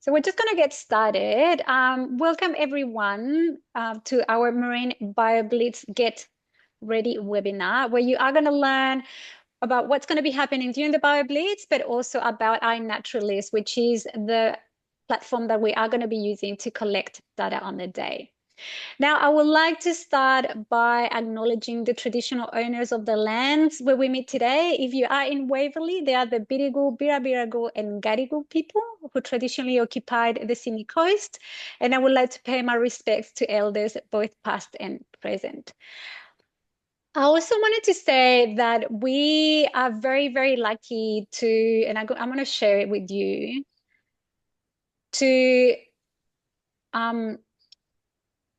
So we're just going to get started. Welcome everyone to our Marine BioBlitz Get Ready webinar, where you are going to learn about what's going to be happening during the BioBlitz, but also about iNaturalist, which is the platform that we are going to be using to collect data on the day. Now, I would like to start by acknowledging the traditional owners of the lands where we meet today. If you are in Waverley, they are the Birigu, Birabiragu, and Gadigal people who traditionally occupied the Sydney coast. And I would like to pay my respects to elders, both past and present. I also wanted to say that we are very, very lucky to, and I'm going to share it with you, to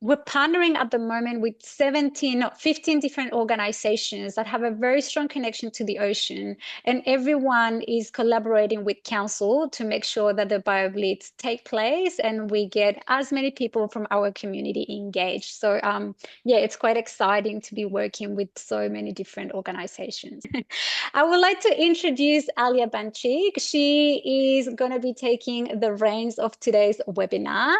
we're partnering at the moment with 15 different organizations that have a very strong connection to the ocean. And everyone is collaborating with council to make sure that the BioBlitz take place and we get as many people from our community engaged. So yeah, it's quite exciting to be working with so many different organizations. I would like to introduce Alia Banchik. She is going to be taking the reins of today's webinar.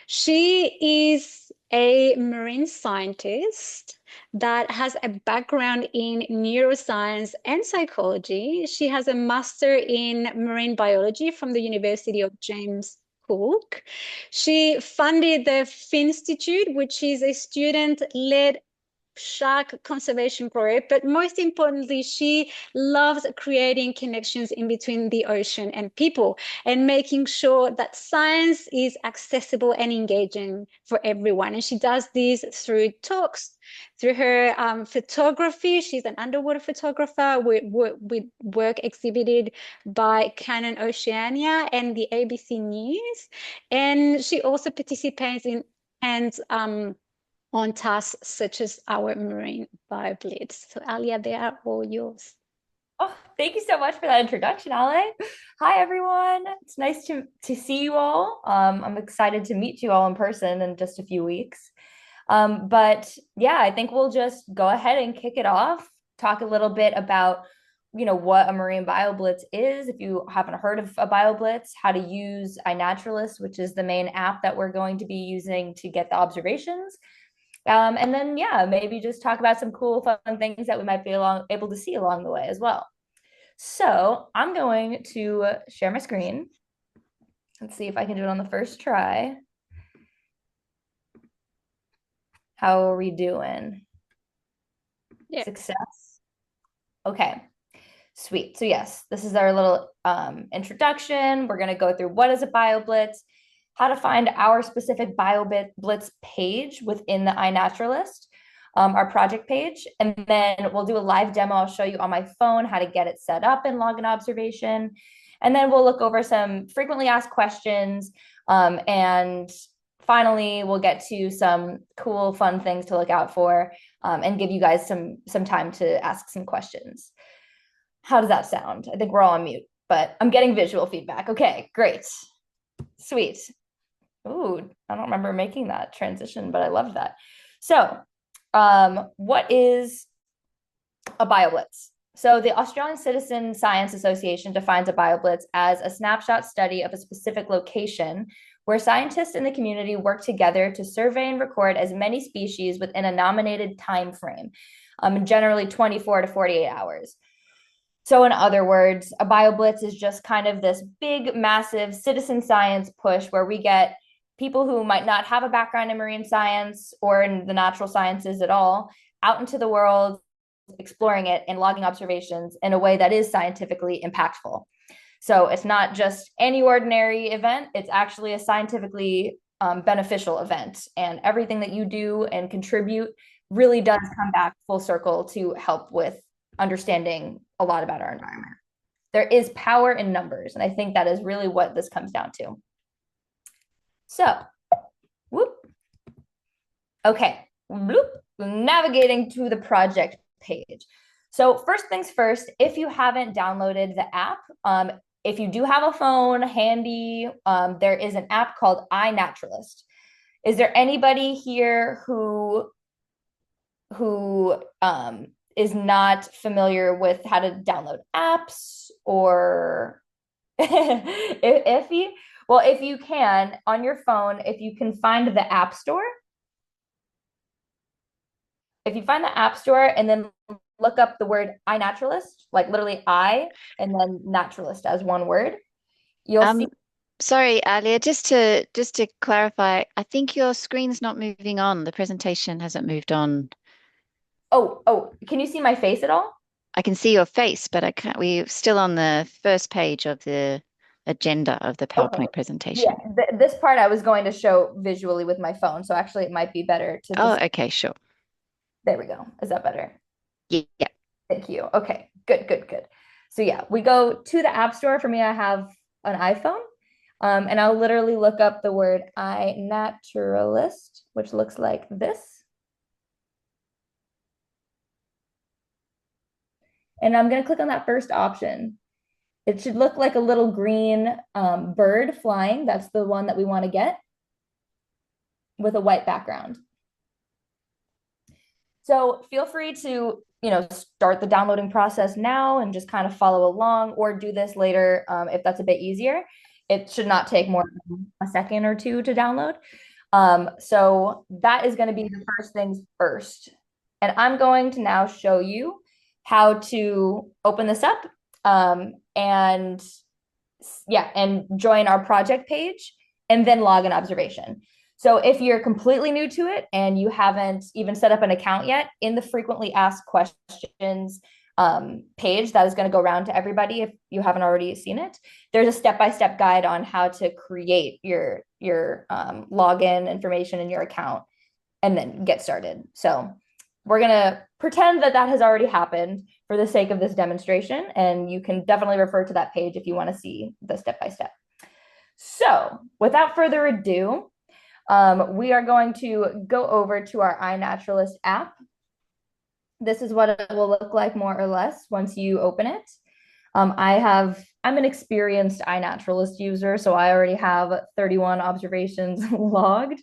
She is a marine scientist that has a background in neuroscience and psychology. She has a master in marine biology from the University of James Cook. She funded the Finstitute, which is a student-led shark conservation group, but most importantly, she loves creating connections in between the ocean and people and making sure that science is accessible and engaging for everyone. And she does this through talks, through her photography. She's an underwater photographer with work exhibited by Canon Oceania and the ABC News. And she also participates in on tasks such as our Marine BioBlitz. So Alia, they are all yours. Oh, thank you so much for that introduction, Ale. Hi, everyone. It's nice to see you all. I'm excited to meet you all in person in just a few weeks. But yeah, I think we'll just go ahead and kick it off, talk a little bit about, what a Marine BioBlitz is, if you haven't heard of a BioBlitz, how to use iNaturalist, which is the main app that we're going to be using to get the observations. And then, yeah, maybe just talk about some cool, fun things that we might be able to see along the way as well. So I'm going to share my screen. Let's see if I can do it on the first try. How are we doing? Yeah. Success? Okay, sweet. So yes, this is our little introduction. We're going to go through what is a BioBlitz, how to find our specific BioBlitz page within the iNaturalist, our project page. And then we'll do a live demo. I'll show you on my phone how to get it set up and log an observation. And then we'll look over some frequently asked questions. And finally, we'll get to some cool, fun things to look out for and give you guys some time to ask some questions. How does that sound? I think we're all on mute, but I'm getting visual feedback. Okay, great. Sweet. Ooh, I don't remember making that transition, but I love that. So, what is a BioBlitz? So the Australian Citizen Science Association defines a BioBlitz as a snapshot study of a specific location where scientists in the community work together to survey and record as many species within a nominated time frame, generally 24 to 48 hours. So in other words, a BioBlitz is just kind of this big, massive citizen science push where we get people who might not have a background in marine science or in the natural sciences at all out into the world, exploring it and logging observations in a way that is scientifically impactful. So it's not just any ordinary event, it's actually a scientifically beneficial event. And everything that you do and contribute really does come back full circle to help with understanding a lot about our environment. There is power in numbers, and I think that is really what this comes down to. So, whoop. Okay, whoop. Navigating to the project page. So first things first, if you haven't downloaded the app, if you do have a phone handy, there is an app called iNaturalist. Is there anybody here who is not familiar with how to download apps or iffy? Well, if you can, on your phone, if you can find the App Store, if you find the App Store and then look up the word iNaturalist, like literally I and then naturalist as one word, you'll see. Um, Sorry, Alia, just to clarify, I think your screen's not moving on. The presentation hasn't moved on. Oh, can you see my face at all? I can see your face, but I can't. We're still on the first page of the agenda of the Okay. PowerPoint Yeah, presentation. this part I was going to show visually with my phone. So actually, it might be better to Oh, just, okay, sure. there we go. Is that better? Yeah, yeah. Thank you. Okay, good, good, good. So yeah, we go to the App Store. For me, I have an iPhone. And I'll literally look up the word iNaturalist, which looks like this. And I'm going to click on that first option. It should look like a little green bird flying. That's the one that we want to get with a white background. So feel free to, start the downloading process now and just kind of follow along, or do this later if that's a bit easier. It should not take more than a second or two to download. So that is going to be the first things first. And I'm going to now show you how to open this up and join our project page and then log an observation. So if you're completely new to it and you haven't even set up an account yet, in the frequently asked questions page that is going to go around to everybody, if you haven't already seen it, there's a step-by-step guide on how to create your login information in your account and then get started. So we're going to pretend that has already happened for the sake of this demonstration, and you can definitely refer to that page if you want to see the step-by-step. So without further ado, we are going to go over to our iNaturalist app. This is what it will look like more or less once you open it. I'm an experienced iNaturalist user, so I already have 31 observations logged.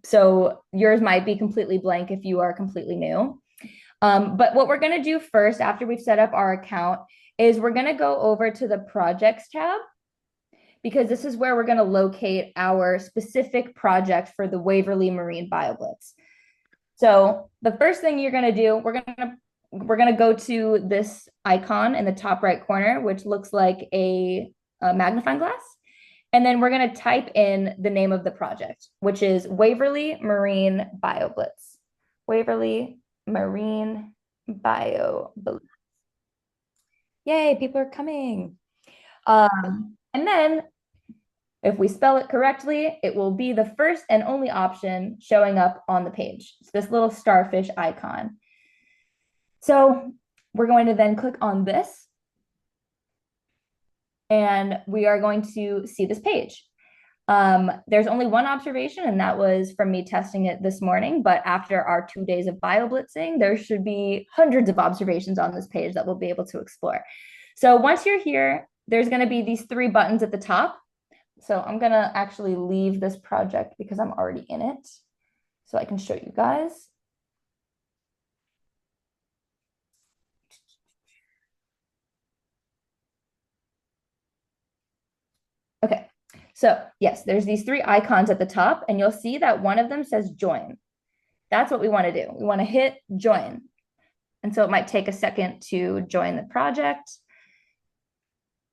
So yours might be completely blank if you are completely new. But what we're going to do first, after we've set up our account, is we're going to go over to the projects tab, because this is where we're going to locate our specific project for the Waverley Marine BioBlitz. So the first thing you're going to do, we're going to go to this icon in the top right corner, which looks like a magnifying glass. And then we're going to type in the name of the project, which is Waverley Marine BioBlitz. Waverley Marine BioBlitz. Yay, people are coming. And then if we spell it correctly, it will be the first and only option showing up on the page. It's this little starfish icon. So we're going to then click on this, and we are going to see this page. There's only one observation, and that was from me testing it this morning. But after our 2 days of BioBlitzing, there should be hundreds of observations on this page that we'll be able to explore. So once you're here, there's going to be these 3 buttons at the top. So I'm going to actually leave this project because I'm already in it, so I can show you guys. Okay, so yes, there's these 3 icons at the top, and you'll see that one of them says join. That's what we want to do. We want to hit join. And so it might take a second to join the project,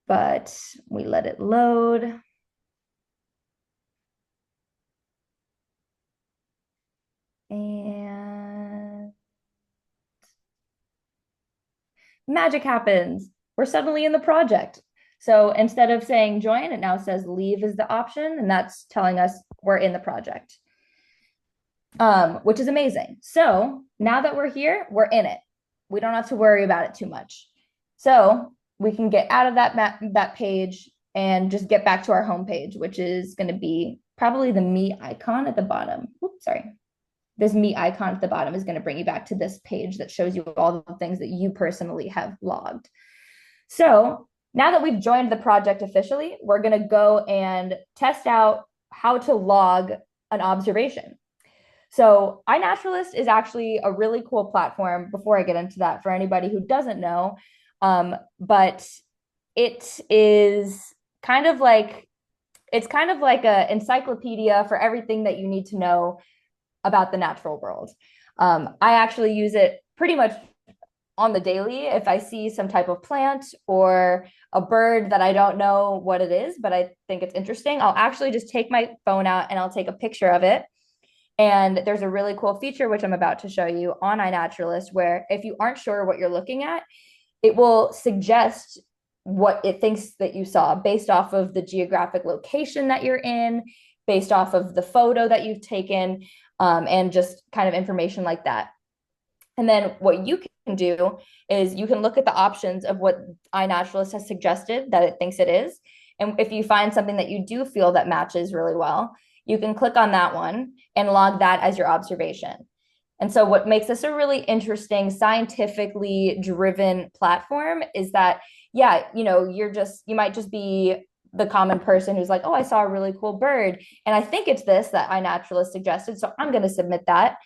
but we let it load. And magic happens. We're suddenly in the project. So instead of saying join, it now says leave is the option, and that's telling us we're in the project, which is amazing. So now that we're here, we're in it. We don't have to worry about it too much. So we can get out of that page and just get back to our home page, which is going to be probably the me icon at the bottom. Oops, sorry. This me icon at the bottom is going to bring you back to this page that shows you all the things that you personally have logged. So now that we've joined the project officially, we're going to go and test out how to log an observation. So iNaturalist is actually a really cool platform. Before I get into that, for anybody who doesn't know, but it is kind of like it's kind of like an encyclopedia for everything that you need to know about the natural world. I actually use it pretty much on the daily. If I see some type of plant or a bird that I don't know what it is, but I think it's interesting, I'll actually just take my phone out and I'll take a picture of it. And there's a really cool feature, which I'm about to show you on iNaturalist, where if you aren't sure what you're looking at, it will suggest what it thinks that you saw based off of the geographic location that you're in, based off of the photo that you've taken, and just kind of information like that. And then what you can do is you can look at the options of what iNaturalist has suggested that it thinks it is. And if you find something that you do feel that matches really well, you can click on that one and log that as your observation. And so what makes this a really interesting, scientifically driven platform is that, yeah, you know, you might just be the common person who's like, oh, I saw a really cool bird. And I think it's this that iNaturalist suggested, so I'm going to submit that.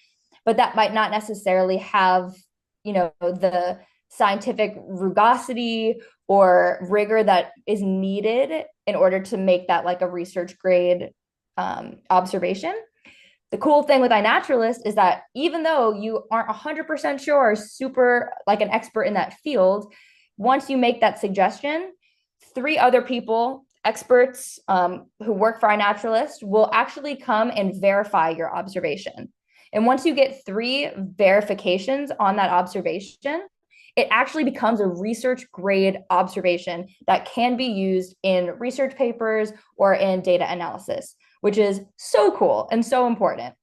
But that might not necessarily have, you know, the scientific rugosity or rigor that is needed in order to make that like a research grade observation. The cool thing with iNaturalist is that even though you aren't 100% sure or super like an expert in that field, once you make that suggestion, 3 other people, experts who work for iNaturalist, will actually come and verify your observation. And once you get 3 verifications on that observation, it actually becomes a research grade observation that can be used in research papers or in data analysis, which is so cool and so important.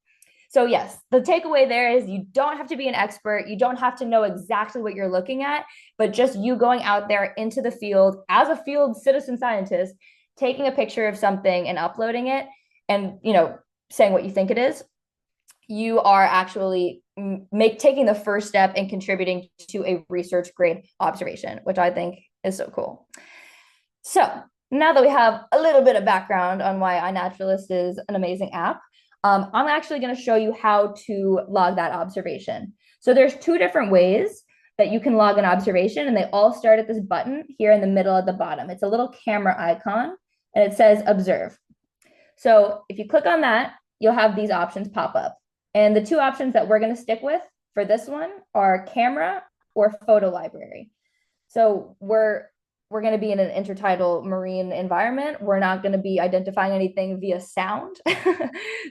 So yes, the takeaway there is you don't have to be an expert. You don't have to know exactly what you're looking at, but just you going out there into the field as a field citizen scientist, taking a picture of something and uploading it and, you know, saying what you think it is, you are actually taking the first step in contributing to a research grade observation, which I think is so cool. So now that we have a little bit of background on why iNaturalist is an amazing app, I'm actually going to show you how to log that observation. So there's 2 different ways that you can log an observation, and they all start at this button here in the middle at the bottom. It's a little camera icon, and it says observe. So if you click on that, you'll have these options pop up. And the 2 options that we're going to stick with for this one are camera or photo library. So we're going to be in an intertidal marine environment. We're not going to be identifying anything via sound.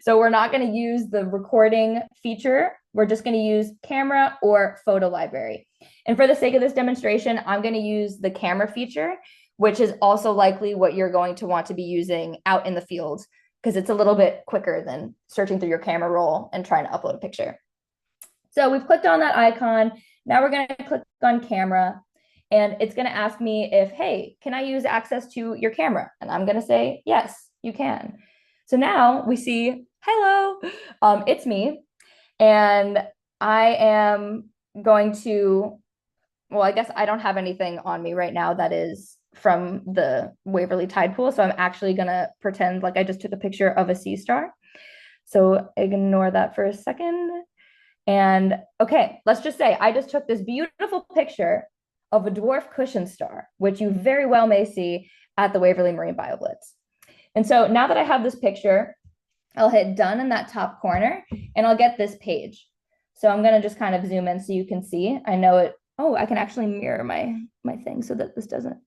So we're not going to use the recording feature. We're just going to use camera or photo library. And for the sake of this demonstration, I'm going to use the camera feature, which is also likely what you're going to want to be using out in the field, because it's a little bit quicker than searching through your camera roll and trying to upload a picture. So we've clicked on that icon. Now we're going to click on camera, and it's going to ask me if, hey, can I use access to your camera? And I'm going to say, yes, you can. So now we see, hello, it's me. And I am going to, well, I guess I don't have anything on me right now that is from the Waverley tide pool. So I'm actually going to pretend like I just took a picture of a sea star. So ignore that for a second. And okay, let's just say I just took this beautiful picture of a dwarf cushion star, which you very well may see at the Waverley Marine BioBlitz. And so now that I have this picture, I'll hit done in that top corner and I'll get this page. So I'm going to just kind of zoom in so you can see. I know it. Oh, I can actually mirror my thing so that this doesn't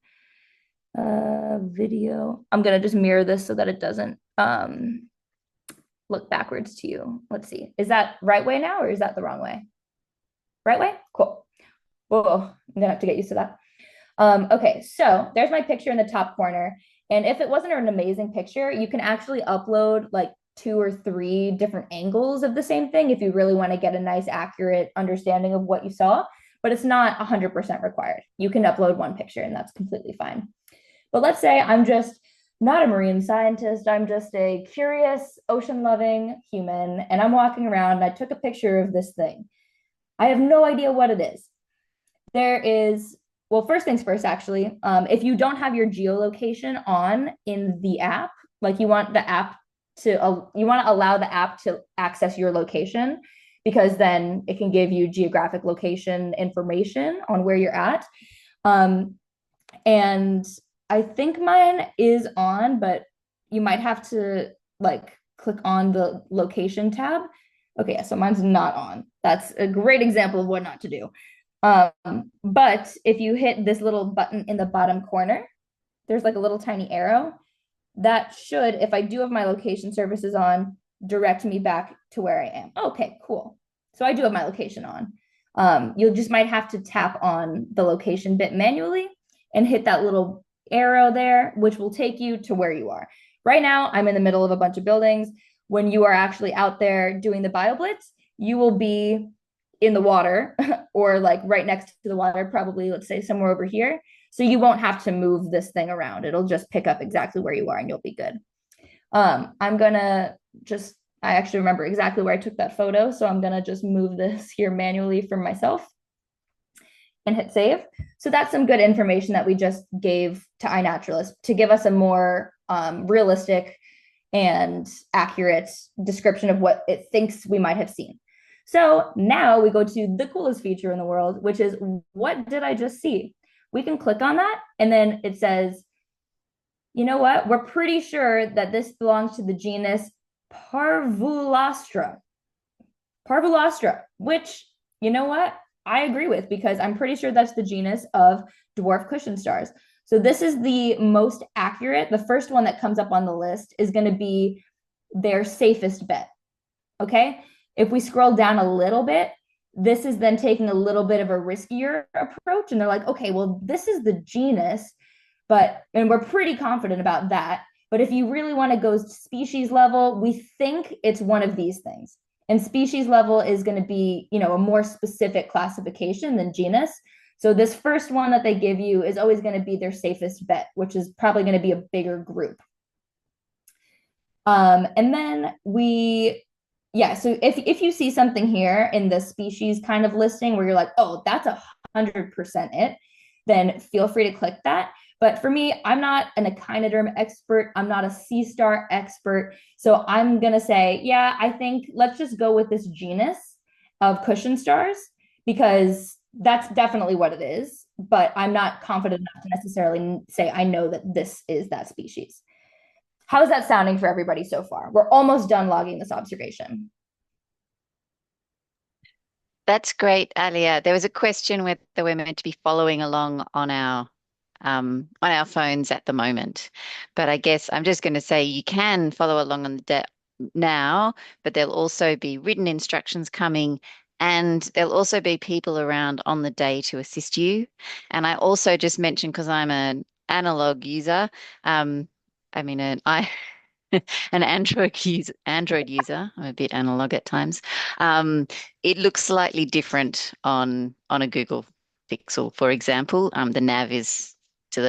video. I'm going to just mirror this so that it doesn't look backwards to you. Let's see. Is that right way now or is that the wrong way? Right way? Cool. Whoa, I'm gonna have to get used to that. Okay, so there's my picture in the top corner. And if it wasn't an amazing picture, you can actually upload like 2 or 3 different angles of the same thing if you really want to get a nice, accurate understanding of what you saw. But it's not 100% required. You can upload 1 picture and that's completely fine. But let's say I'm just not a marine scientist. I'm just a curious, ocean-loving human, and I'm walking around and I took a picture of this thing. I have no idea what it is. There is, well, first things first, actually, if you don't have your geolocation on in the app, like you want the app to, you want to allow the app to access your location, because then it can give you geographic location information on where you're at. And I think mine is on, but you might have to like click on the location tab. Okay, so mine's not on. That's a great example of what not to do. But if you hit this little button in the bottom corner, there's like a little tiny arrow that should, if I do have my location services on, direct me back to where I am. Okay, cool. So I do have my location on. You just might have to tap on the location bit manually and hit that little arrow there, which will take you to where you are. Right now, I'm in the middle of a bunch of buildings. When you are actually out there doing the BioBlitz, you will be in the water or like right next to the water, probably, let's say somewhere over here. So you won't have to move this thing around. It'll just pick up exactly where you are and you'll be good. I'm gonna just, I actually remember exactly where I took that photo. So I'm gonna just move this here manually for myself and hit save. So that's some good information that we just gave to iNaturalist to give us a more realistic and accurate description of what it thinks we might have seen. So now we go to the coolest feature in the world, which is, what did I just see? We can click on that and then it says, you know what? We're pretty sure that this belongs to the genus Parvulastra. Parvulastra, which, you know what? I agree with, because I'm pretty sure that's the genus of dwarf cushion stars. So this is the most accurate. The first one that comes up on the list is going to be their safest bet. Okay. If we scroll down a little bit, this is then taking a little bit of a riskier approach. And they're like, okay, well, this is the genus, and we're pretty confident about that. But if you really want to go species level, we think it's one of these things. And species level is going to be, a more specific classification than genus. So this first one that they give you is always going to be their safest bet, which is probably going to be a bigger group. And then so if you see something here in the species kind of listing where you're like, oh, that's 100% it, then feel free to click that. But for me, I'm not an echinoderm expert. I'm not a sea star expert. So I'm going to say, yeah, I think let's just go with this genus of cushion stars, because that's definitely what it is. But I'm not confident enough to necessarily say I know that this is that species. How's that sounding for everybody so far? We're almost done logging this observation. That's great, Alia. There was a question whether we're meant to be following along on our phones at the moment. But I guess I'm just going to say you can follow along on the now, but there'll also be written instructions coming, and there'll also be people around on the day to assist you. And I also just mentioned, because I'm an analog user, an Android user. I'm a bit analog at times. It looks slightly different on a Google Pixel, for example. The nav is to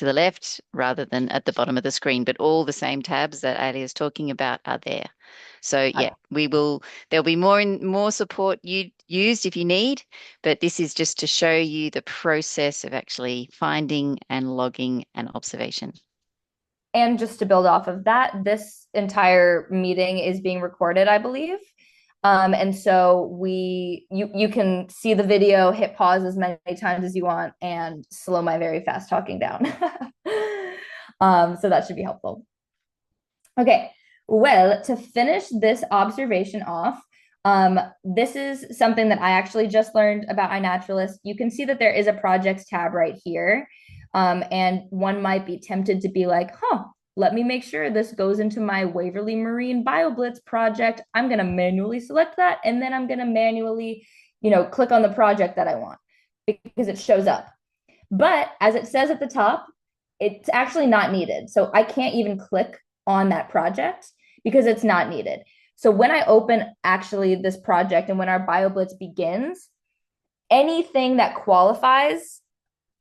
the left rather than at the bottom of the screen, but all the same tabs that Ali is talking about are there. So yeah, there'll be more support used if you need, but this is just to show you the process of actually finding and logging an observation. And just to build off of that, this entire meeting is being recorded, I believe. And so you can see the video, hit pause as many times as you want, and slow my very fast talking down. So that should be helpful. Okay, well, to finish this observation off, this is something that I actually just learned about iNaturalist. You can see that there is a projects tab right here. And one might be tempted to be like, let me make sure this goes into my Waverley Marine BioBlitz project. I'm going to manually select that. And then I'm going to manually, click on the project that I want, because it shows up. But as it says at the top, it's actually not needed. So I can't even click on that project because it's not needed. So when I open actually this project and when our BioBlitz begins, anything that qualifies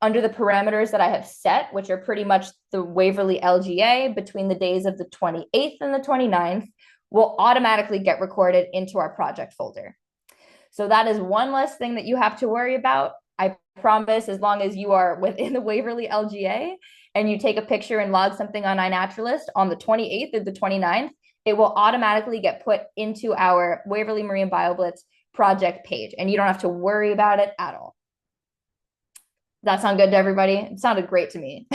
under the parameters that I have set, which are pretty much the Waverley LGA between the days of the 28th and the 29th, will automatically get recorded into our project folder. So that is one less thing that you have to worry about. I promise, as long as you are within the Waverley LGA and you take a picture and log something on iNaturalist on the 28th or the 29th, it will automatically get put into our Waverley Marine BioBlitz project page, and you don't have to worry about it at all. That sound good to everybody? It sounded great to me.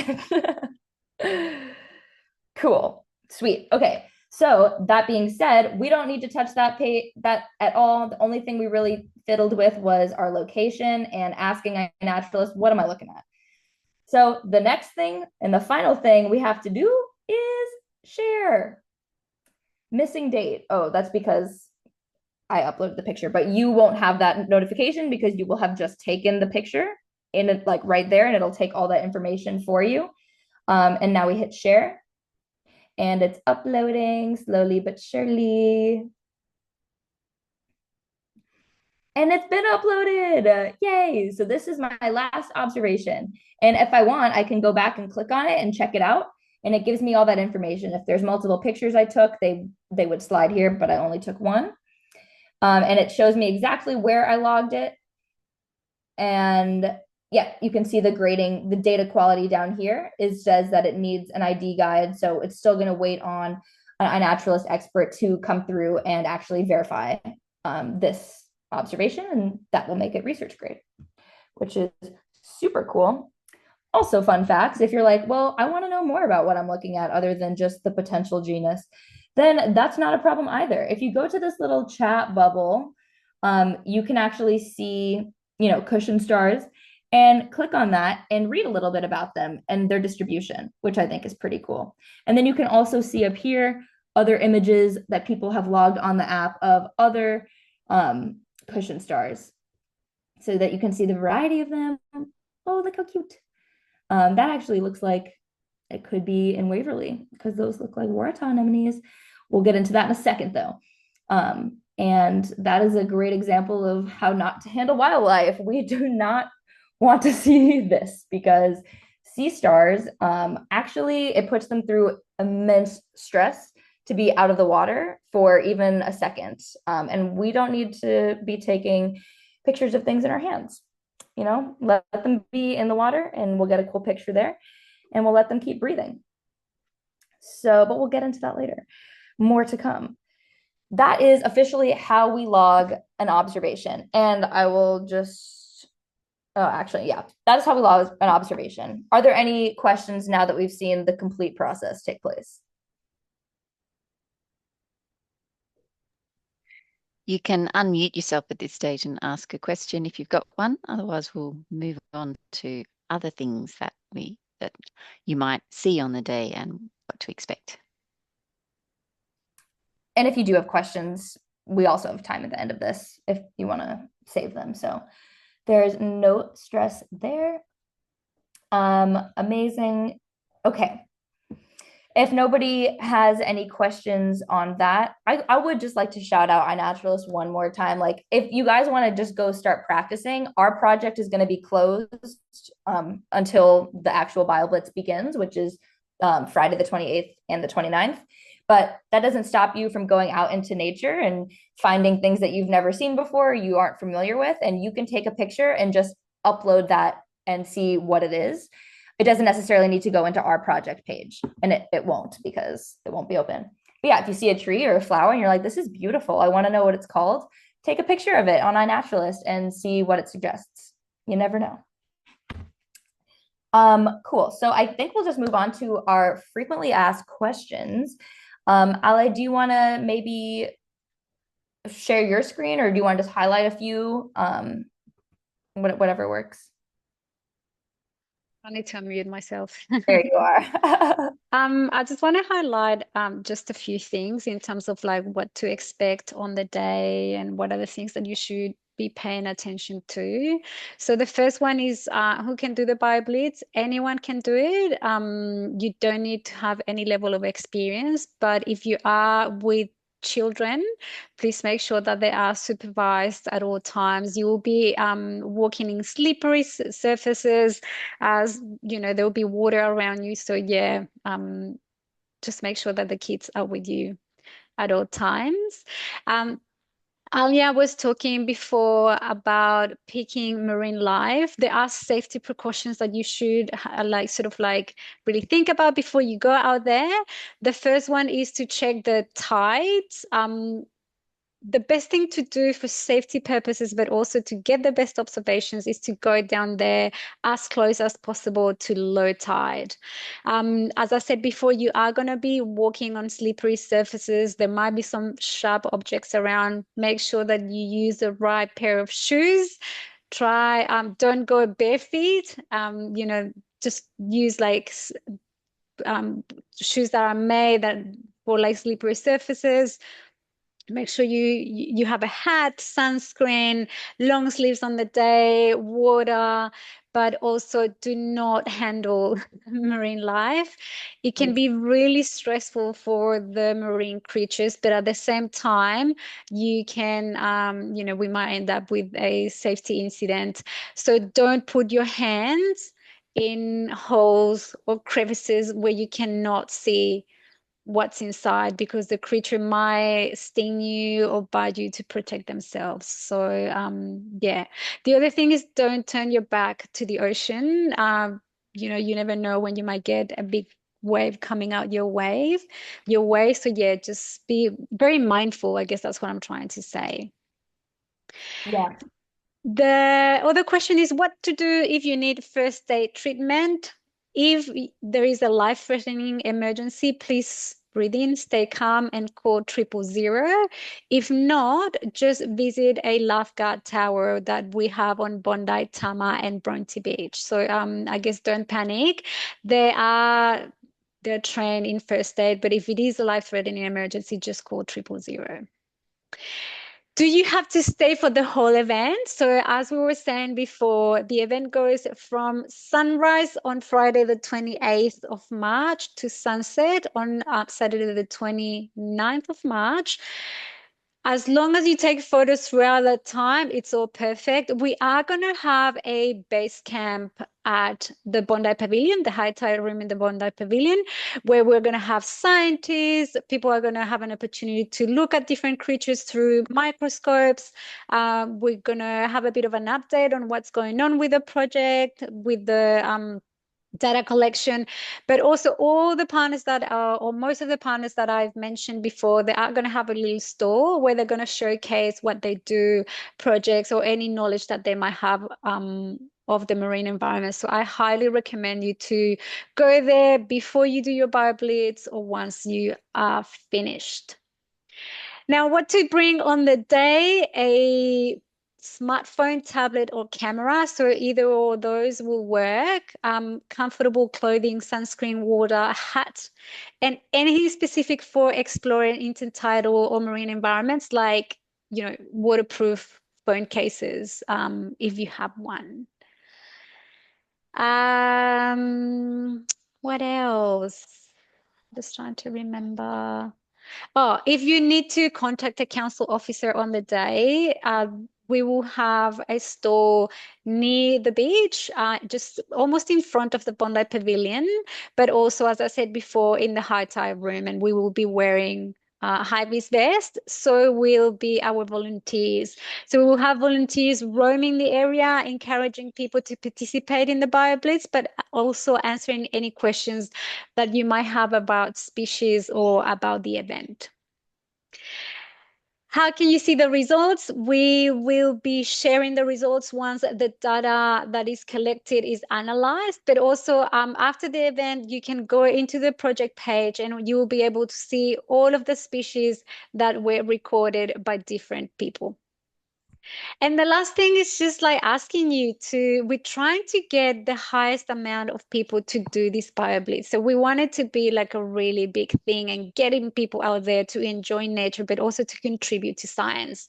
Cool. Sweet. Okay. So that being said, we don't need to touch that at all. The only thing we really fiddled with was our location and asking iNaturalist, what am I looking at? So the next thing and the final thing we have to do is share. Missing date. Oh, that's because I uploaded the picture, but you won't have that notification because you will have just taken the picture in it, like right there, and it'll take all that information for you. And now we hit share. And it's uploading slowly but surely. And it's been uploaded. Yay. So this is my last observation. And if I want, I can go back and click on it and check it out. And it gives me all that information. If there's multiple pictures I took, they would slide here, but I only took one. And it shows me exactly where I logged it. And yeah, you can see the grading, the data quality down here says that it needs an ID guide. So it's still going to wait on an iNaturalist expert to come through and actually verify this observation, and that will make it research grade, which is super cool. Also, fun facts, if you're like, well, I want to know more about what I'm looking at other than just the potential genus, then that's not a problem either. If you go to this little chat bubble, you can actually see, cushion stars, and click on that and read a little bit about them and their distribution, which I think is pretty cool. And then you can also see up here other images that people have logged on the app of other cushion stars so that you can see the variety of them. Oh, look how cute. That actually looks like it could be in Waverley because those look like Waratah anemones. We'll get into that in a second though. And that is a great example of how not to handle wildlife. We do not want to see this because sea stars, actually, it puts them through immense stress to be out of the water for even a second. And we don't need to be taking pictures of things in our hands. Let them be in the water and we'll get a cool picture there and we'll let them keep breathing. So, but we'll get into that later. More to come. That is officially how we log an observation. And I will just, yeah, that is how we log an observation. Are there any questions now that we've seen the complete process take place? You can unmute yourself at this stage and ask a question if you've got one. Otherwise, we'll move on to other things that you might see on the day and what to expect. And if you do have questions, we also have time at the end of this if you want to save them. So there's no stress there. Amazing. Okay. If nobody has any questions on that, I would just like to shout out iNaturalist one more time. Like, if you guys want to just go start practicing, our project is going to be closed until the actual BioBlitz begins, which is Friday the 28th and the 29th. But that doesn't stop you from going out into nature and finding things that you've never seen before, you aren't familiar with, and you can take a picture and just upload that and see what it is. It doesn't necessarily need to go into our project page, and it won't because it won't be open. But yeah, if you see a tree or a flower and you're like, this is beautiful, I want to know what it's called, take a picture of it on iNaturalist and see what it suggests. You never know. Cool. So I think we'll just move on to our frequently asked questions. Ale, do you want to maybe share your screen, or do you want to just highlight a few? Whatever works. I need to unmute myself. There you are. I just want to highlight just a few things in terms of like what to expect on the day and what are the things that you should be paying attention to. So the first one is who can do the BioBlitz? Anyone can do it. You don't need to have any level of experience, but if you are with children, please make sure that they are supervised at all times. You will be walking in slippery surfaces, as you know, there will be water around you. So yeah, just make sure that the kids are with you at all times. Alia was talking before about picking marine life. There are safety precautions that you should really think about before you go out there. The first one is to check the tides. the best thing to do for safety purposes, but also to get the best observations, is to go down there as close as possible to low tide. As I said before, you are going to be walking on slippery surfaces. There might be some sharp objects around. Make sure that you use the right pair of shoes. Try, don't go bare feet. Just use like shoes that are made that for like slippery surfaces. Make sure you have a hat, sunscreen, long sleeves on the day, water, but also do not handle marine life. It can be really stressful for the marine creatures, but at the same time, you can, we might end up with a safety incident. So don't put your hands in holes or crevices where you cannot see what's inside, because the creature might sting you or bite you to protect themselves. So yeah. The other thing is, don't turn your back to the ocean. You never know when you might get a big wave coming out your way. So yeah, just be very mindful. I guess that's what I'm trying to say. Yeah. The other question is what to do if you need first aid treatment. If there is a life-threatening emergency, please breathe in, stay calm, and call 000. If not, just visit a lifeguard tower that we have on Bondi, Tama, and Bronte Beach. So I guess don't panic. They're trained in first aid, but if it is a life-threatening emergency, just call 000. Do you have to stay for the whole event? So as we were saying before, the event goes from sunrise on Friday, the 28th of March to sunset on Saturday, the 29th of March. As long as you take photos throughout that time, it's all perfect. We are going to have a base camp at the Bondi Pavilion, the high tide room in the Bondi Pavilion, where we're going to have scientists. People are going to have an opportunity to look at different creatures through microscopes. We're going to have a bit of an update on what's going on with the project, with the data collection, but also all the partners that are, or most of the partners that I've mentioned before, they are going to have a little store where they're going to showcase what they do, projects, or any knowledge that they might have of the marine environment. So I highly recommend you to go there before you do your BioBlitz or once you are finished. Now, what to bring on the day? A smartphone, tablet, or camera. So either or those will work. Comfortable clothing, sunscreen, water, a hat, and anything specific for exploring intertidal or marine environments, like, waterproof phone cases, if you have one. What else? Just trying to remember. Oh, if you need to contact a council officer on the day, we will have a store near the beach, just almost in front of the Bondi Pavilion, but also, as I said before, in the high tide room, and we will be wearing high-vis vest. So will be our volunteers. So we will have volunteers roaming the area, encouraging people to participate in the BioBlitz, but also answering any questions that you might have about species or about the event. How can you see the results? We will be sharing the results once the data that is collected is analyzed, but also after the event, you can go into the project page and you will be able to see all of the species that were recorded by different people. And the last thing is just like asking you we're trying to get the highest amount of people to do this BioBlitz. So we want it to be like a really big thing and getting people out there to enjoy nature, but also to contribute to science.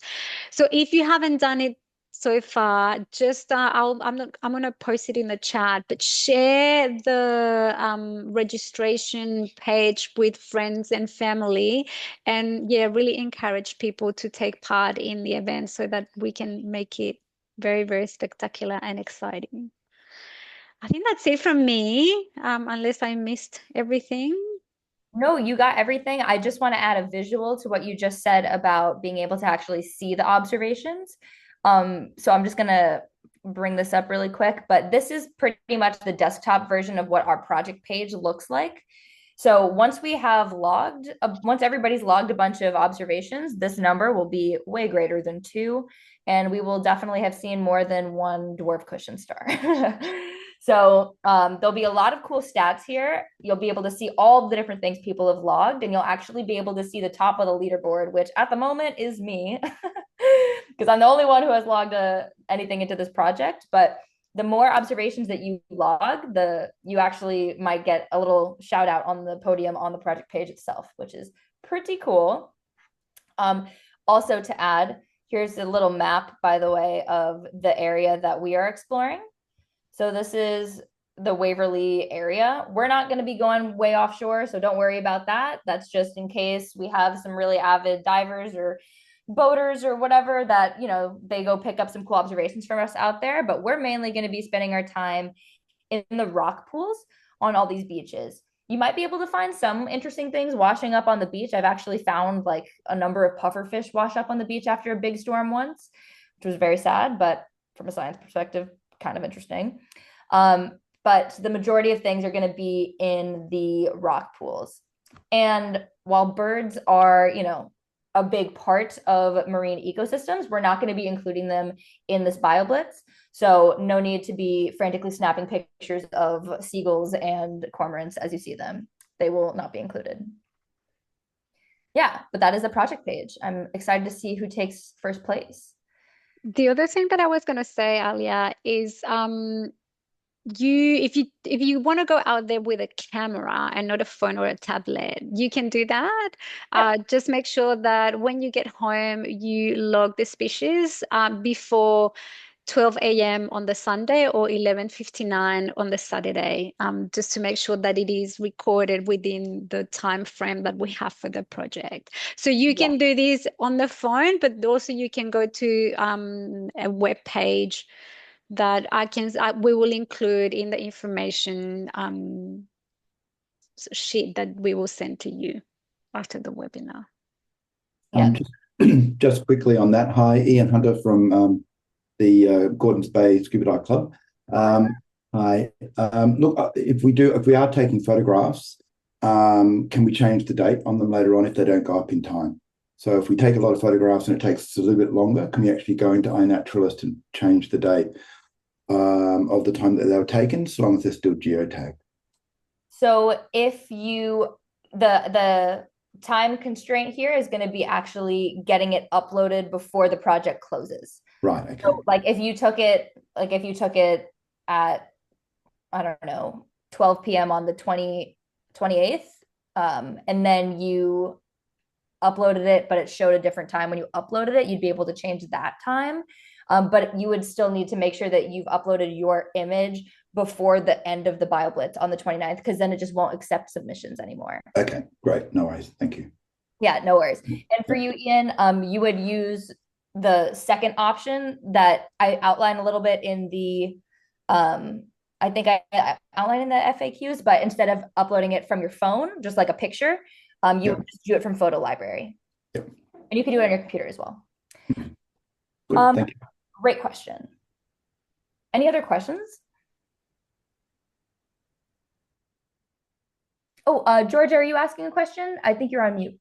So if you haven't done it so far, just I'm going to post it in the chat, but share the registration page with friends and family, and yeah, really encourage people to take part in the event so that we can make it very, very spectacular and exciting. I think that's it from me, unless I missed everything. No, you got everything. I just want to add a visual to what you just said about being able to actually see the observations. So I'm just gonna bring this up really quick, but this is pretty much the desktop version of what our project page looks like. So once we have once everybody's logged a bunch of observations, this number will be way greater than 2, and we will definitely have seen more than one dwarf cushion star. So there'll be a lot of cool stats here. You'll be able to see all the different things people have logged, and you'll actually be able to see the top of the leaderboard, which at the moment is me, because I'm the only one who has logged anything into this project. But the more observations that you log, you actually might get a little shout out on the podium on the project page itself, which is pretty cool. Also to add, here's a little map, by the way, of the area that we are exploring. So this is the Waverley area. We're not going to be going way offshore, so don't worry about that. That's just in case we have some really avid divers or boaters or whatever that, they go pick up some cool observations from us out there. But we're mainly going to be spending our time in the rock pools on all these beaches. You might be able to find some interesting things washing up on the beach. I've actually found like a number of pufferfish wash up on the beach after a big storm once, which was very sad, but from a science perspective, kind of interesting. But the majority of things are going to be in the rock pools. And while birds are, a big part of marine ecosystems, we're not going to be including them in this BioBlitz. So no need to be frantically snapping pictures of seagulls and cormorants as you see them. They will not be included. Yeah, but that is the project page. I'm excited to see who takes first place. The other thing that I was going to say, Alia, is if you want to go out there with a camera and not a phone or a tablet, you can do that. Just make sure that when you get home, you log the species before 12 a.m. on the Sunday or 11:59 on the Saturday, just to make sure that it is recorded within the time frame that we have for the project. So you can do this on the phone, but also you can go to a web page that we will include in the information sheet that we will send to you after the webinar. Just quickly on that. Hi, Ian Hunter from the Gordons Bay Scuba Dive Club. Hi. Look, if we are taking photographs, can we change the date on them later on if they don't go up in time? So if we take a lot of photographs and it takes us a little bit longer, can we actually go into iNaturalist and change the date of the time that they were taken, so long as they're still geotagged? So if the time constraint here is going to be actually getting it uploaded before the project closes. Right. Okay. So like if you took it at, I don't know, 12 p.m. on the 28th, and then you uploaded it, but it showed a different time when you uploaded it, you'd be able to change that time. But you would still need to make sure that you've uploaded your image before the end of the BioBlitz on the 29th, because then it just won't accept submissions anymore. Okay, great. No worries. Thank you. Yeah, no worries. And for you, Ian, you would use the second option that I outlined a little bit in the, I think I outlined in the FAQs, but instead of uploading it from your phone, just like a picture, you would just do it from Photo Library. Yep. And you can do it on your computer as well. Good, thank you. Great question. Any other questions? Oh, Georgia, are you asking a question? I think you're on mute.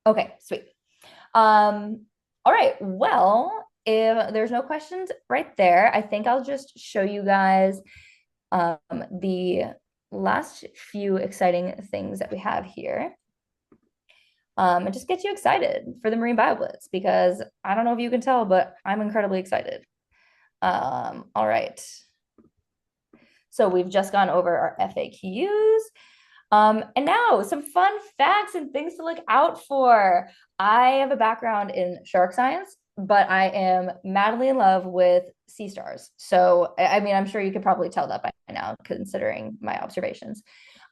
Okay, sweet. All right, well, if there's no questions right there, I think I'll just show you guys the last few exciting things that we have here. And just get you excited for the Marine BioBlitz, because I don't know if you can tell, but I'm incredibly excited. All right. So we've just gone over our FAQs. And now some fun facts and things to look out for. I have a background in shark science, but I am madly in love with sea stars. So, I mean, I'm sure you could probably tell that by now, considering my observations.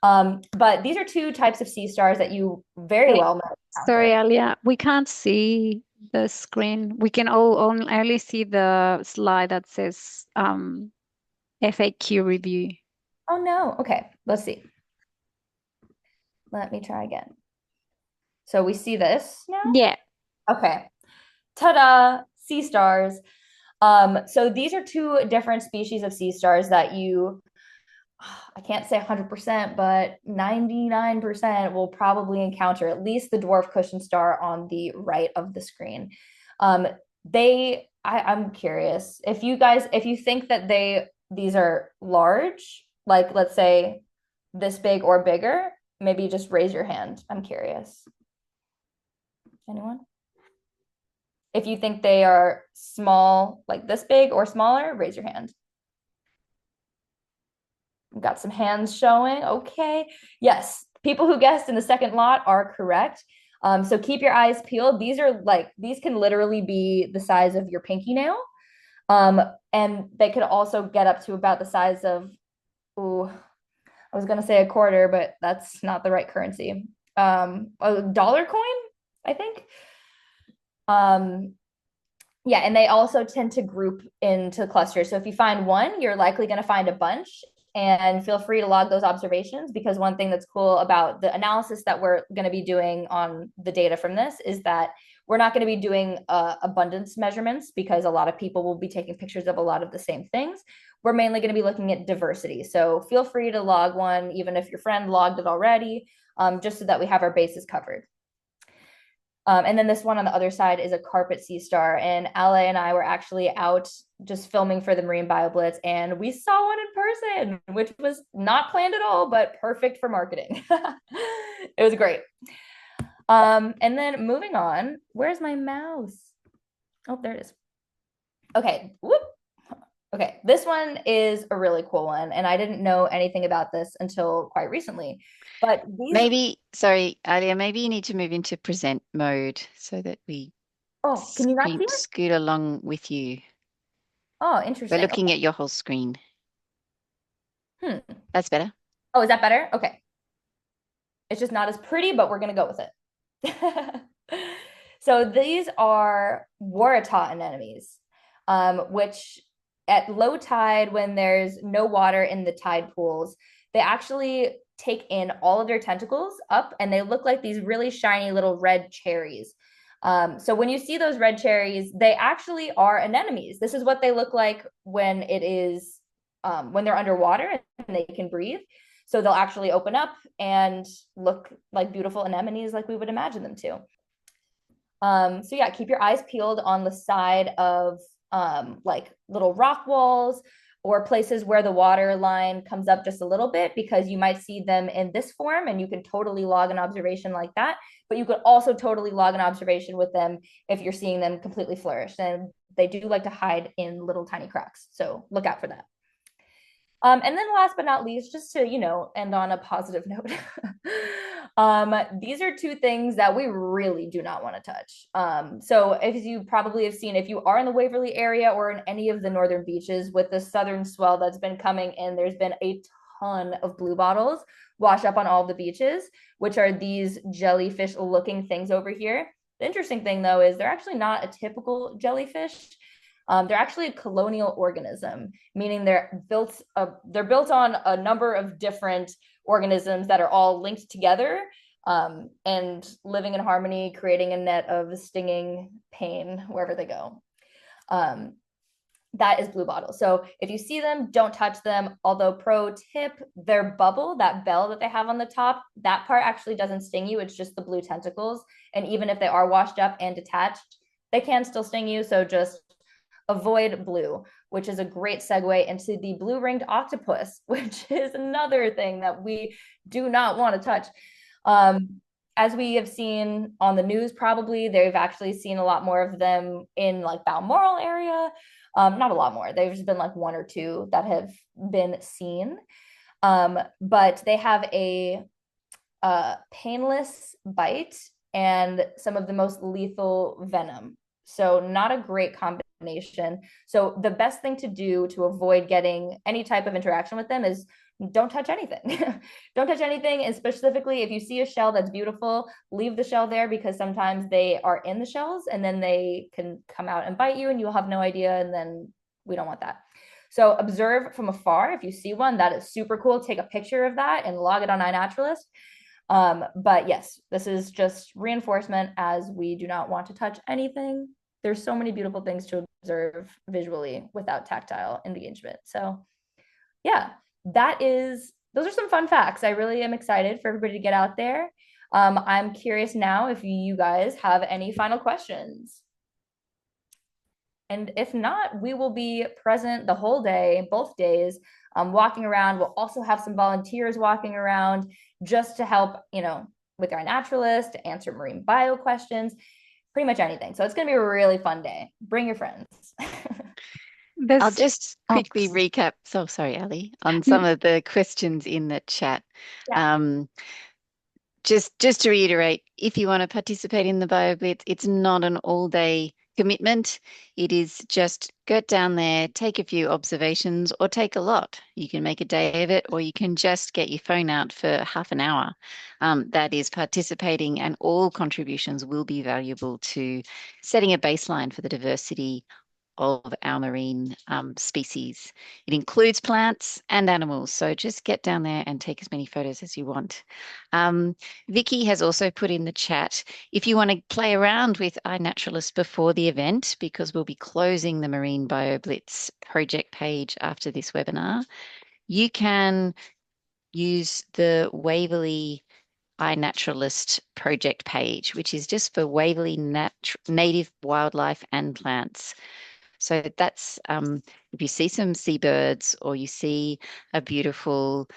But these are two types of sea stars that you very well know. Sorry, Alia, we can't see the screen. We can only see the slide that says FAQ review. Oh no. Okay, let's see. Let me try again. So we see this now? Yeah. Okay. Ta-da! Sea stars. So these are two different species of sea stars that you I can't say 100%, but 99% will probably encounter at least the dwarf cushion star on the right of the screen. I'm curious if you think that these are large, like let's say this big or bigger, maybe just raise your hand. I'm curious. Anyone? If you think they are small, like this big or smaller, raise your hand. We've got some hands showing. Okay. Yes. People who guessed in the second lot are correct. So keep your eyes peeled. These can literally be the size of your pinky nail. And they could also get up to about the size of, I was going to say a quarter, but that's not the right currency. A dollar coin, I think. Yeah, and they also tend to group into clusters. So if you find one, you're likely going to find a bunch, and feel free to log those observations, because one thing that's cool about the analysis that we're going to be doing on the data from this is that we're not going to be doing abundance measurements, because a lot of people will be taking pictures of a lot of the same things. We're mainly going to be looking at diversity. So feel free to log one, even if your friend logged it already, just so that we have our bases covered. And then this one on the other side is a carpet sea star. And Ale and I were actually out just filming for the Marine BioBlitz, and we saw one in person, which was not planned at all, but perfect for marketing. It was great. And then moving on, where's my mouse? Oh, there it is. Okay. Whoop. Okay, this one is a really cool one, and I didn't know anything about this until quite recently. But sorry, Alia, maybe you need to move into present mode so that we can you not see it? Scoot along with you. Oh, interesting. We're looking at your whole screen. That's better. Oh, is that better? Okay. It's just not as pretty, but we're going to go with it. So these are waratah anemones, which at low tide, when there's no water in the tide pools, they actually take in all of their tentacles up, and they look like these really shiny little red cherries. So when you see those red cherries, they actually are anemones. This is what they look like when they're underwater and they can breathe. So they'll actually open up and look like beautiful anemones, like we would imagine them to. So yeah, keep your eyes peeled on the side of like little rock walls or places where the water line comes up just a little bit, because you might see them in this form, and you can totally log an observation like that. But you could also totally log an observation with them if you're seeing them completely flourish. And they do like to hide in little tiny cracks. So look out for that. And then last but not least, just to, end on a positive note, these are two things that we really do not want to touch. So as you probably have seen, if you are in the Waverley area or in any of the northern beaches with the southern swell that's been coming in, there's been a ton of blue bottles wash up on all of the beaches, which are these jellyfish looking things over here. The interesting thing, though, is they're actually not a typical jellyfish. They're actually a colonial organism, meaning they're built on a number of different organisms that are all linked together and living in harmony, creating a net of stinging pain wherever they go. That is blue bottle. So if you see them, don't touch them. Although pro tip, their bubble, that bell that they have on the top, that part actually doesn't sting you. It's just the blue tentacles. And even if they are washed up and detached, they can still sting you. So just avoid blue, which is a great segue into the blue-ringed octopus, which is another thing that we do not want to touch. As we have seen on the news, probably, they've actually seen a lot more of them in like Balmoral area. Not a lot more. There's been like one or two that have been seen. But they have a painless bite and some of the most lethal venom. So not a great combination. So the best thing to do to avoid getting any type of interaction with them is don't touch anything. Don't touch anything. And specifically, if you see a shell that's beautiful, leave the shell there, because sometimes they are in the shells and then they can come out and bite you and you'll have no idea. And then we don't want that. So observe from afar. If you see one, that is super cool. Take a picture of that and log it on iNaturalist. But yes, this is just reinforcement, as we do not want to touch anything. There's so many beautiful things to observe visually without tactile engagement. So yeah, those are some fun facts. I really am excited for everybody to get out there. I'm curious now if you guys have any final questions. And if not, we will be present the whole day, both days, walking around. We'll also have some volunteers walking around just to help, with our naturalist, to answer marine bio questions, pretty much anything. So it's going to be a really fun day. Bring your friends. I'll just quickly recap. So sorry, Ali, on some of the questions in the chat. Yeah. Just to reiterate, if you want to participate in the BioBlitz, it's not an all-day commitment. It is just go down there, take a few observations, or take a lot. You can make a day of it, or you can just get your phone out for half an hour. That is participating, and all contributions will be valuable to setting a baseline for the diversity of our marine species. It includes plants and animals, so just get down there and take as many photos as you want. Vicky has also put in the chat, if you want to play around with iNaturalist before the event, because we'll be closing the Marine BioBlitz project page after this webinar, you can use the Waverley iNaturalist project page, which is just for Waverley native wildlife and plants. So that's if you see some seabirds or you see a beautiful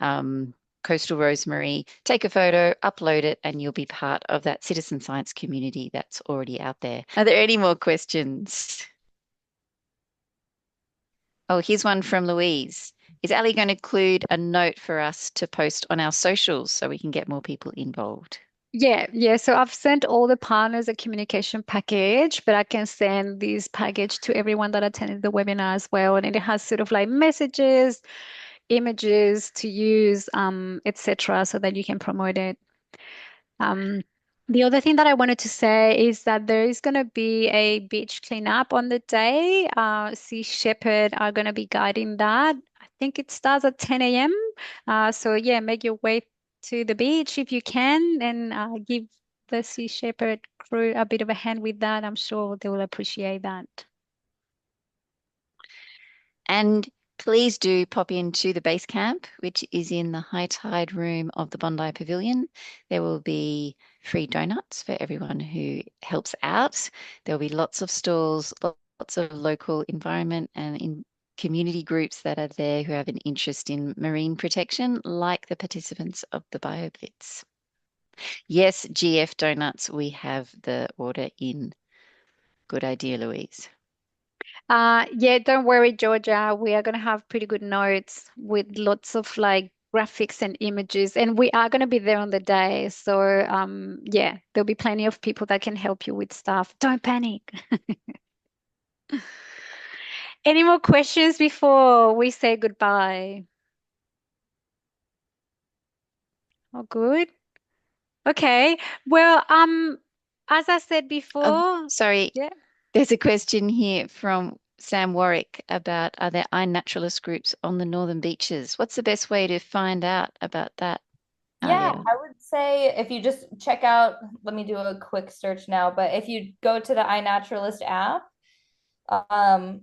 coastal rosemary, take a photo, upload it, and you'll be part of that citizen science community that's already out there. Are there any more questions? Oh, here's one from Louise. Is Ali going to include a note for us to post on our socials so we can get more people involved? Yeah. So I've sent all the partners a communication package, but I can send this package to everyone that attended the webinar as well. And it has sort of like messages, images to use, etc., so that you can promote it. The other thing that I wanted to say is that there is going to be a beach cleanup on the day. Sea Shepherd are going to be guiding that. I think it starts at 10 a.m. So yeah, make your way to the beach if you can, and give the Sea Shepherd crew a bit of a hand with that. I'm sure they will appreciate that. And please do pop into the base camp, which is in the high tide room of the Bondi Pavilion. There will be free donuts for everyone who helps out. There will be lots of stalls, lots of local environment and in community groups that are there who have an interest in marine protection, like the participants of the BioBlitz. Yes, GF donuts, we have the order in. Good idea, Louise. Yeah, don't worry, Georgia. We are going to have pretty good notes with lots of like graphics and images, and we are going to be there on the day. So, yeah, there'll be plenty of people that can help you with stuff. Don't panic. Any more questions before we say goodbye? Oh, good. Okay. Well, as I said before, Sorry. yeah. There's a question here from Sam Warwick about, are there iNaturalist groups on the northern beaches? What's the best way to find out about that? Yeah, Alia? I would say if you just check out, let me do a quick search now, but if you go to the iNaturalist app,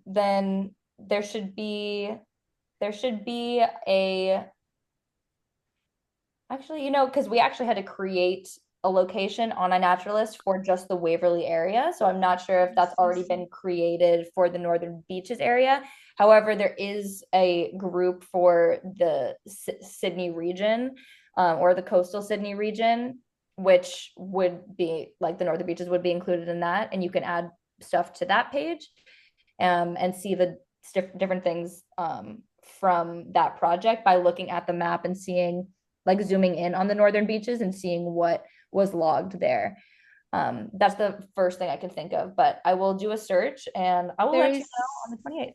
then there should be a actually, because we actually had to create a location on iNaturalist for just the Waverley area. So I'm not sure if that's already been created for the Northern Beaches area. However, there is a group for the Sydney region, or the coastal Sydney region, which would be like the Northern Beaches would be included in that. And you can add stuff to that page, and see the different things from that project by looking at the map and seeing, like zooming in on the northern beaches and seeing what was logged there. That's the first thing I can think of, but I will do a search and I will let you know on the 28th.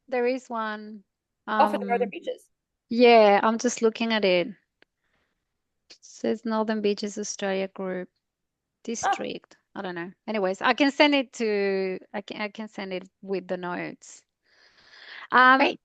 There is one. For the northern beaches. Yeah, I'm just looking at it. It says Northern Beaches Australia Group District. I don't know. Anyways, I can send it with the notes. Great.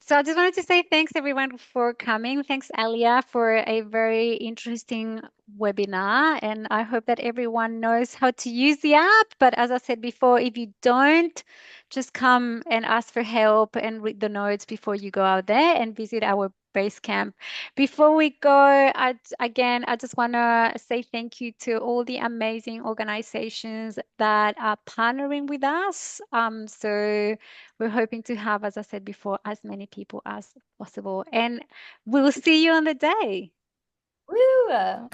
So I just wanted to say thanks everyone for coming. Thanks, Alia, for a very interesting webinar, and I hope that everyone knows how to use the app. But as I said before, if you don't, just come and ask for help and read the notes before you go out there and visit our base camp. Before we go, I just want to say thank you to all the amazing organizations that are partnering with us. So we're hoping to have, as I said before, as many people as possible. And we'll see you on the day. Woo!